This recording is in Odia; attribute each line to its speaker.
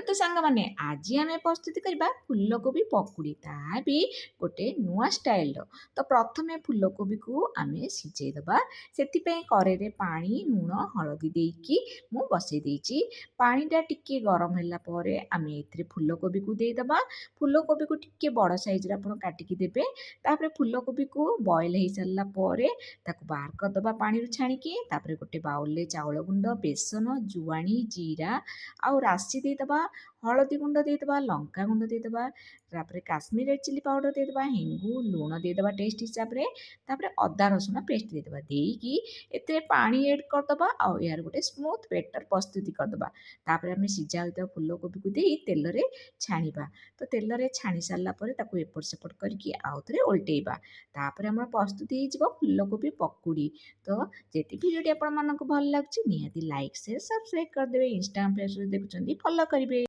Speaker 1: ଚାଲନ୍ତୁ ସାଙ୍ଗମାନେ ଆଜି ଆମେ ପ୍ରସ୍ତୁତି କରିବା ଫୁଲକୋବି ପକୁଡ଼ି ତା ବି ଗୋଟେ ନୂଆ ଷ୍ଟାଇଲର। ତ ପ୍ରଥମେ ଫୁଲକୋବିକୁ ଆମେ ସିଝେଇ ଦେବା। ସେଥିପାଇଁ କରେଇରେ ପାଣି ଲୁଣ ହଳଦୀ ଦେଇକି ମୁଁ ବସେଇ ଦେଇଛି। ପାଣିଟା ଟିକେ ଗରମ ହେଲା ପରେ ଆମେ ଏଥିରେ ଫୁଲକୋବିକୁ ଦେଇଦେବା। ଫୁଲକୋବିକୁ ଟିକେ ବଡ଼ ସାଇଜରେ ଆପଣ କାଟିକି ଦେବେ। ତାପରେ ଫୁଲକୋବିକୁ ବଏଲ୍ ହେଇସାରିଲା ପରେ ତାକୁ ବାହାର କରିଦେବା ପାଣିରୁ ଛାଣିକି। ତାପରେ ଗୋଟେ ବାଉଲରେ ଚାଉଳ ଗୁଣ୍ଡ ବେସନ ଜୁଆଣି ଜିରା ଆଉ ରାଶି ଦେଇଦେବା, ହଳଦୀ ଗୁଣ୍ଡ ଦେଇଦେବା, ଲଙ୍କା ଗୁଣ୍ଡ ଦେଇଦେବା, ତାପରେ କାଶ୍ମୀର ରେଡ୍ ଚିଲି ପାଉଡ଼ର ଦେଇଦେବା, ହେଙ୍ଗୁ ଲୁଣ ଦେଇଦେବା ଟେଷ୍ଟ ହିସାବରେ, ତାପରେ ଅଦା ରସୁଣ ପେଷ୍ଟ ଦେଇଦେବା। ଦେଇକି ଏଥିରେ ପାଣି ଏଡ୍ କରିଦେବା ଆଉ ଏହାର ଗୋଟେ ସ୍ମୁଥ୍ ବେଟର ପ୍ରସ୍ତୁତି କରିଦେବା। ତାପରେ ଆମେ ସିଝା ହୋଇଥିବା ଫୁଲକୋବିକୁ ଦେଇ ତେଲରେ ଛାଣିବା। ତ ତେଲରେ ଛାଣି ସାରିଲା ପରେ ତାକୁ ଏପଟ ସେପଟ କରିକି ଆଉ ଥରେ ଓଲଟେଇବା। ତାପରେ ଆମର ପ୍ରସ୍ତୁତି ହେଇଯିବ ଫୁଲକୋବି ପକୁଡ଼ି। ତ ଯଦି ଭିଡ଼ିଓଟି ଆପଣମାନଙ୍କୁ ଭଲ ଲାଗୁଛି ନିହାତି ଲାଇକ୍ ସେୟାର ସବସ୍କ୍ରାଇବ୍ କରିଦେବେ। ଇନଷ୍ଟାଗ୍ରାମ ଫେସବୁକ୍ ଦେଖୁଛନ୍ତି ଫଲୋ କରିବେ।